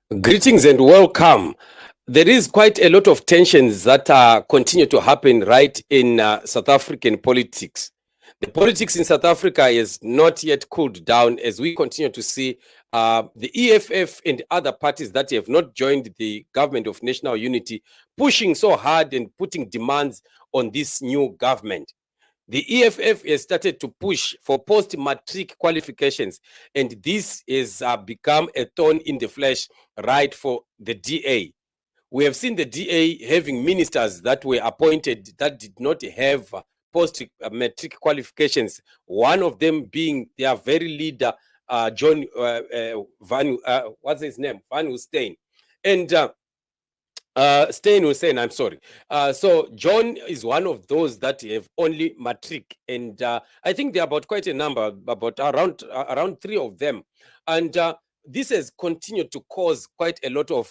Greetings and welcome. There is quite a lot of tensions that continue to happen right in South African politics. The politics in South Africa is not yet cooled down as we continue to see the EFF and other parties that have not joined the government of national unity pushing so hard and putting demands on this new government. The EFF has started to push for post-matric qualifications, and this has become a thorn in the flesh right for the DA. We have seen the DA having ministers that were appointed that did not have post-matric qualifications, one of them being their very leader, John Van, what's his name? Van Hussein. And Stein Hussein, I'm sorry. So John is one of those that have only matric, and I think there are about quite a number, about around three of them, and this has continued to cause quite a lot of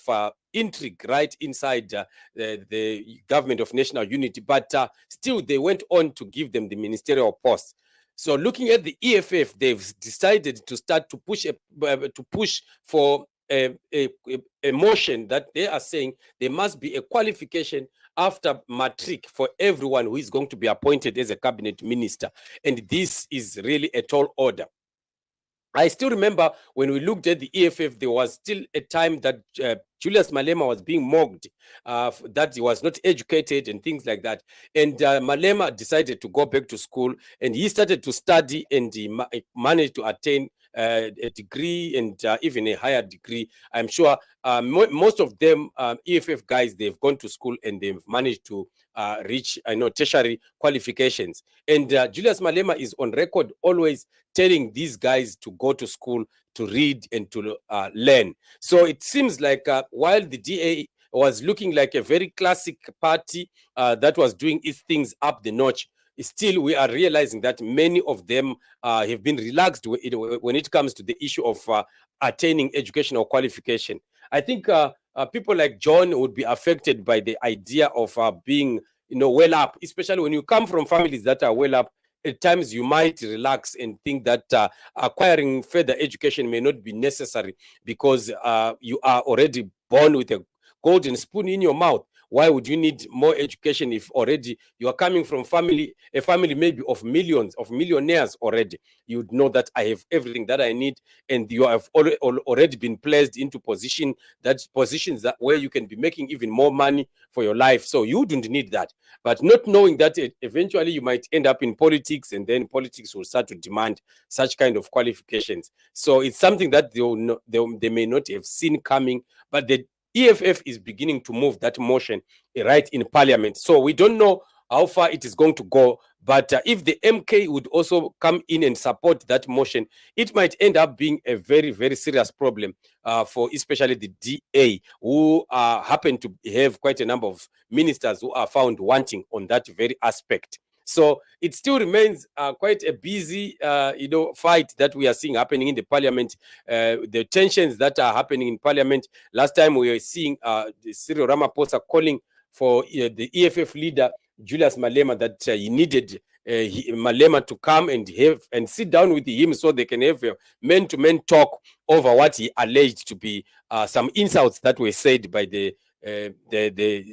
intrigue right inside the government of national unity. But still, they went on to give them the ministerial posts. So, looking at the EFF, they've decided to start to push for a motion that they are saying there must be a qualification after matric for everyone who is going to be appointed as a cabinet minister. And this is really a tall order. I still remember when we looked at the EFF, there was still a time that Julius Malema was being mocked, that he was not educated and things like that. And Malema decided to go back to school, and he started to study, and he managed to attain a degree and even a higher degree. I'm sure most of them EFF guys, they've gone to school and they've managed to reach tertiary qualifications. And Julius Malema is on record always telling these guys to go to school, to read and to learn. So it seems like while the DA was looking like a very classic party that was doing its things up the notch, still we are realizing that many of them have been relaxed when it comes to the issue of attaining educational qualification. I think people like John would be affected by the idea of being well up, especially when you come from families that are well up. At times you might relax and think that acquiring further education may not be necessary because you are already born with a golden spoon in your mouth. Why would you need more education if already you are coming from a family maybe of millions, of millionaires already? You would know that I have everything that I need, and you have already been placed into positions that where you can be making even more money for your life. So you wouldn't need that. But not knowing that eventually you might end up in politics, and then politics will start to demand such kind of qualifications. So it's something that they may not have seen coming, but the EFF is beginning to move that motion right in parliament. So we don't know how far it is going to go. But if the MK would also come in and support that motion, it might end up being a very, very serious problem for especially the DA, who happen to have quite a number of ministers who are found wanting on that very aspect. So it still remains quite a busy, fight that we are seeing happening in the parliament. The tensions that are happening in parliament. Last time we were seeing Cyril Ramaphosa calling for the EFF leader Julius Malema that he needed Malema to come and sit down with him so they can have a man-to-man talk over what he alleged to be some insults that were said by the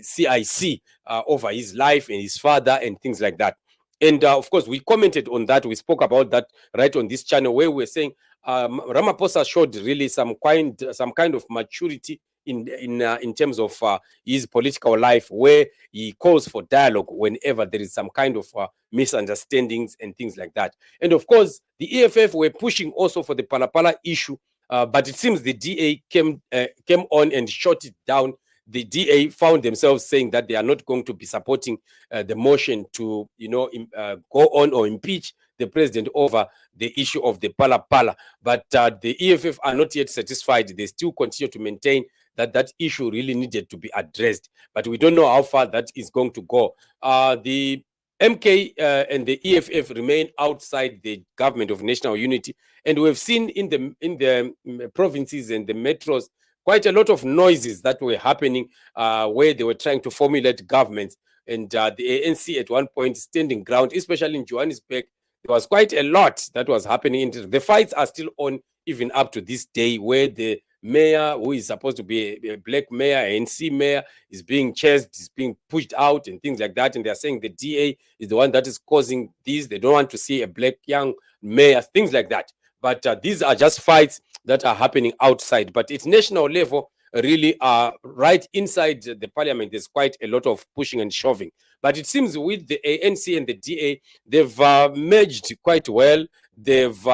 CIC over his life and his father and things like that. And of course, we commented on that. We spoke about that right on this channel, where we're saying Ramaphosa showed really some kind of maturity in terms of his political life, where he calls for dialogue whenever there is some kind of misunderstandings and things like that. And of course, the EFF were pushing also for the Palapala issue, but it seems the DA came on and shot it down. The DA found themselves saying that they are not going to be supporting the motion to, go on or impeach the president over the issue of the Palapala. But the EFF are not yet satisfied. They still continue to maintain that issue really needed to be addressed. But we don't know how far that is going to go. The MK and the EFF remain outside the government of national unity, and we've seen in the provinces and the metros quite a lot of noises that were happening where they were trying to formulate governments. And the ANC at one point standing ground, especially in Johannesburg, there was quite a lot that was happening. The fights are still on even up to this day, where the mayor who is supposed to be a black mayor, ANC mayor, is being chased, is being pushed out and things like that. And they're saying the DA is the one that is causing this. They don't want to see a black young mayor, things like that. But these are just fights that are happening outside. But at national level, really right inside the parliament, there's quite a lot of pushing and shoving. But it seems with the ANC and the DA, they've merged quite well. They've,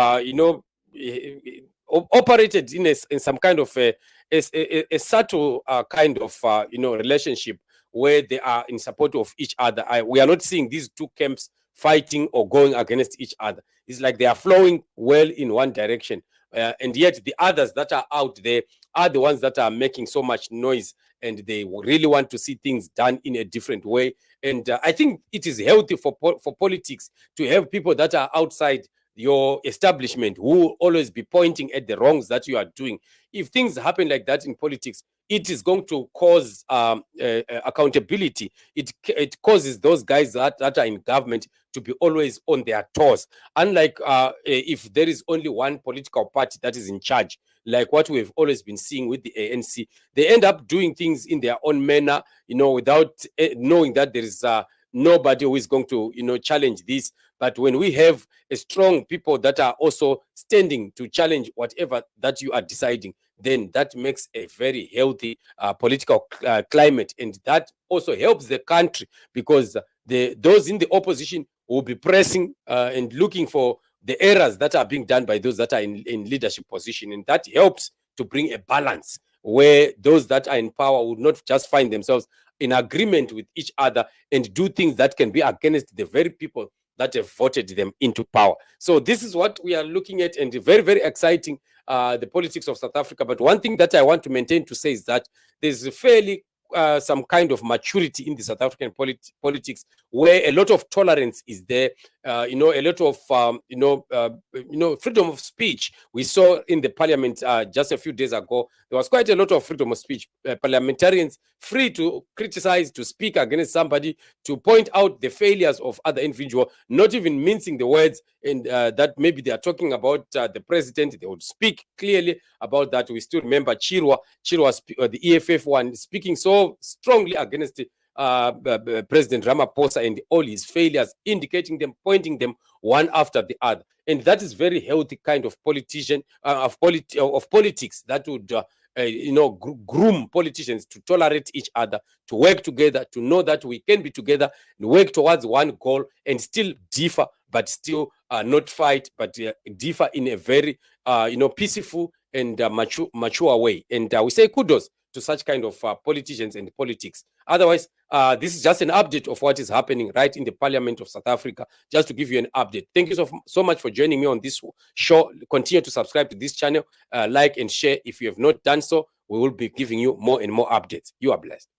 operated in some kind of a subtle kind of, relationship where they are in support of each other. We are not seeing these two camps fighting or going against each other. It's like they are flowing well in one direction. And yet the others that are out there are the ones that are making so much noise, and they really want to see things done in a different way. And I think it is healthy for politics to have people that are outside your establishment who will always be pointing at the wrongs that you are doing. If things happen like that in politics, it is going to cause accountability. It causes those guys that are in government to be always on their toes. Unlike if there is only one political party that is in charge, like what we've always been seeing with the ANC, they end up doing things in their own manner, without knowing that there is nobody who is going to, challenge this. But when we have a strong people that are also standing to challenge whatever that you are deciding, then that makes a very healthy political climate, and that also helps the country, because those in the opposition will be pressing and looking for the errors that are being done by those that are in leadership position, and that helps to bring a balance where those that are in power would not just find themselves in agreement with each other and do things that can be against the very people that have voted them into power. So this is what we are looking at, and very, very exciting, the politics of South Africa. But one thing that I want to maintain to say is that there's fairly some kind of maturity in the South African politics, where a lot of tolerance is there, a lot of freedom of speech. We saw in the parliament just a few days ago, there was quite a lot of freedom of speech. Parliamentarians free to criticize, to speak against somebody, to point out the failures of other individuals, not even mincing the words, and that maybe they are talking about the president. They would speak clearly about that. We still remember Chirwa, the EFF one, speaking so strongly against President Ramaphosa and all his failures, indicating them, pointing them one after the other. And that is very healthy kind of politician of politics that would groom politicians to tolerate each other, to work together, to know that we can be together and work towards one goal, and still differ, but still not fight, but differ in a very peaceful and mature way. And we say kudos to such kind of politicians and politics. Otherwise, this is just an update of what is happening right in the Parliament of South Africa, just to give you an update. Thank you so much for joining me on this show. Continue to subscribe to this channel, like and share if you have not done so. We will be giving you more and more updates. You are blessed.